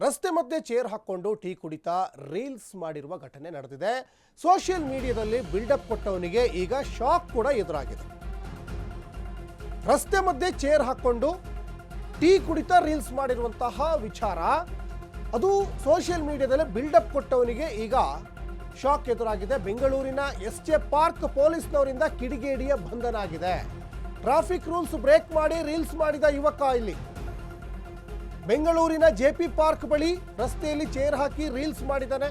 ರಸ್ತೆ ಮಧ್ಯೆ ಚೇರ್ ಹಾಕೊಂಡು ಟೀ ಕುಡಿತಾ ರೀಲ್ಸ್ ಮಾಡಿರುವ ಘಟನೆ ನಡೆದಿದೆ. ಸೋಷಿಯಲ್ ಮೀಡಿಯಾದಲ್ಲಿ ಬಿಲ್ಡಪ್ ಕೊಟ್ಟವನಿಗೆ ಈಗ ಶಾಕ್ ಕೂಡ ಎದುರಾಗಿದೆ. ರಸ್ತೆ ಮಧ್ಯೆ ಚೇರ್ ಹಾಕೊಂಡು ಟೀ ಕುಡಿತಾ ರೀಲ್ಸ್ ಮಾಡಿರುವಂತಹ ವಿಚಾರ, ಅದು ಸೋಷಿಯಲ್ ಮೀಡಿಯಾದಲ್ಲಿ ಬಿಲ್ಡಪ್ ಕೊಟ್ಟವನಿಗೆ ಈಗ ಶಾಕ್ ಎದುರಾಗಿದೆ. ಬೆಂಗಳೂರಿನ ಎಸ್ಜೆ ಪಾರ್ಕ್ ಪೊಲೀಸ್ನವರಿಂದ ಕಿಡಿಗೇಡಿಯ ಬಂಧನ ಆಗಿದೆ. ಟ್ರಾಫಿಕ್ ರೂಲ್ಸ್ ಬ್ರೇಕ್ ಮಾಡಿ ರೀಲ್ಸ್ ಮಾಡಿದ ಯುವಕ ಇಲ್ಲಿ ಬೆಂಗಳೂರಿನ ಜೆಪಿ ಪಾರ್ಕ್ ಬಳಿ ರಸ್ತೆಯಲ್ಲಿ ಚೇರ್ ಹಾಕಿ ರೀಲ್ಸ್ ಮಾಡಿದ್ದಾನೆ.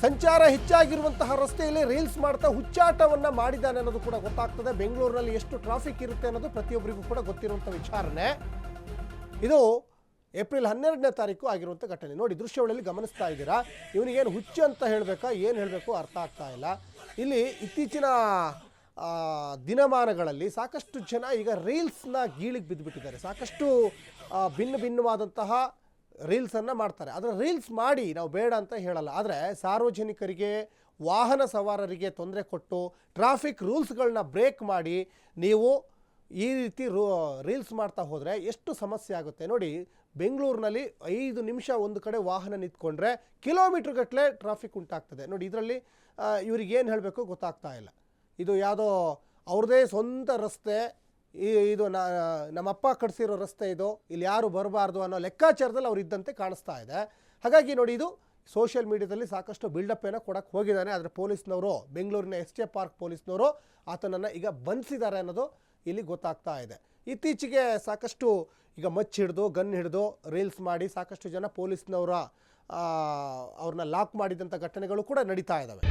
ಸಂಚಾರ ಹೆಚ್ಚಾಗಿರುವಂತಹ ರಸ್ತೆಯಲ್ಲಿ ರೀಲ್ಸ್ ಮಾಡ್ತಾ ಹುಚ್ಚಾಟವನ್ನ ಮಾಡಿದ್ದಾನೆ ಅನ್ನೋದು ಕೂಡ ಗೊತ್ತಾಗ್ತದೆ. ಬೆಂಗಳೂರಿನಲ್ಲಿ ಎಷ್ಟು ಟ್ರಾಫಿಕ್ ಇರುತ್ತೆ ಅನ್ನೋದು ಪ್ರತಿಯೊಬ್ಬರಿಗೂ ಕೂಡ ಗೊತ್ತಿರುವಂಥ ವಿಚಾರಣೆ. ಇದು ಏಪ್ರಿಲ್ 12ನೇ ತಾರೀಕು ಆಗಿರುವಂಥ ಘಟನೆ. ನೋಡಿ, ದೃಶ್ಯಾವಳಿಯಲ್ಲಿ ಗಮನಿಸ್ತಾ ಇದ್ದೀರಾ. ಇವನಿಗೇನು ಹುಚ್ಚು ಅಂತ ಹೇಳಬೇಕಾ ಏನು ಹೇಳಬೇಕು ಅರ್ಥ ಆಗ್ತಾ ಇಲ್ಲ. ಇಲ್ಲಿ ಇತ್ತೀಚಿನ ದಿನಮಾನಗಳಲ್ಲಿ ಸಾಕಷ್ಟು ಜನ ಈಗ ರೀಲ್ಸ್ನ ಗೀಳಿಗೆ ಬಿದ್ದುಬಿಟ್ಟಿದ್ದಾರೆ. ಸಾಕಷ್ಟು ಭಿನ್ನವಾದಂತಹ ರೀಲ್ಸನ್ನು ಮಾಡ್ತಾರೆ. ಆದರೆ ರೀಲ್ಸ್ ಮಾಡಿ ನಾವು ಬೇಡ ಅಂತ ಹೇಳಲ್ಲ, ಆದರೆ ಸಾರ್ವಜನಿಕರಿಗೆ, ವಾಹನ ಸವಾರರಿಗೆ ತೊಂದರೆ ಕೊಟ್ಟು ಟ್ರಾಫಿಕ್ ರೂಲ್ಸ್ಗಳನ್ನ ಬ್ರೇಕ್ ಮಾಡಿ ನೀವು ಈ ರೀತಿ ರೀಲ್ಸ್ ಮಾಡ್ತಾ ಹೋದರೆ ಎಷ್ಟು ಸಮಸ್ಯೆ ಆಗುತ್ತೆ. ನೋಡಿ, ಬೆಂಗಳೂರಿನಲ್ಲಿ 5 ನಿಮಿಷ ಒಂದು ಕಡೆ ವಾಹನ ನಿಂತ್ಕೊಂಡ್ರೆ ಕಿಲೋಮೀಟ್ರ್ ಗಟ್ಟಲೆ ಟ್ರಾಫಿಕ್ ಉಂಟಾಗ್ತದೆ. ನೋಡಿ, ಇದರಲ್ಲಿ ಇವ್ರಿಗೇನು ಹೇಳಬೇಕು ಗೊತ್ತಾಗ್ತಾ ಇಲ್ಲ. ಇದು ಯಾವುದೋ ಅವ್ರದ್ದೇ ಸ್ವಂತ ರಸ್ತೆ, ಇದು ನಮ್ಮಪ್ಪ ಕಟ್ಸಿರೋ ರಸ್ತೆ, ಇದು ಇಲ್ಲಿ ಯಾರು ಬರಬಾರ್ದು ಅನ್ನೋ ಲೆಕ್ಕಾಚಾರದಲ್ಲಿ ಅವ್ರು ಇದ್ದಂತೆ ಕಾಣಿಸ್ತಾ ಇದೆ. ಹಾಗಾಗಿ ನೋಡಿ, ಇದು ಸೋಷಿಯಲ್ ಮೀಡಿಯಾದಲ್ಲಿ ಸಾಕಷ್ಟು ಬಿಲ್ಡಪ್ಪನ್ನು ಕೊಡಕ್ಕೆ ಹೋಗಿದ್ದಾನೆ. ಆದರೆ ಪೊಲೀಸ್ನವರು, ಬೆಂಗಳೂರಿನ ಎಸ್ಜೆ ಪಾರ್ಕ್ ಪೊಲೀಸ್ನವರು ಆತನನ್ನು ಈಗ ಬಂಧಿಸಿದ್ದಾರೆ ಅನ್ನೋದು ಇಲ್ಲಿ ಗೊತ್ತಾಗ್ತಾ ಇದೆ. ಇತ್ತೀಚೆಗೆ ಸಾಕಷ್ಟು ಈಗ ಮಚ್ಚ ಹಿಡಿದು ಗನ್ ಹಿಡಿದು ರೀಲ್ಸ್ ಮಾಡಿ ಸಾಕಷ್ಟು ಜನ ಪೊಲೀಸ್ನವರ ಅವ್ರನ್ನ ಲಾಕ್ ಮಾಡಿದಂಥ ಘಟನೆಗಳು ಕೂಡ ನಡೀತಾ ಇದ್ದಾವೆ.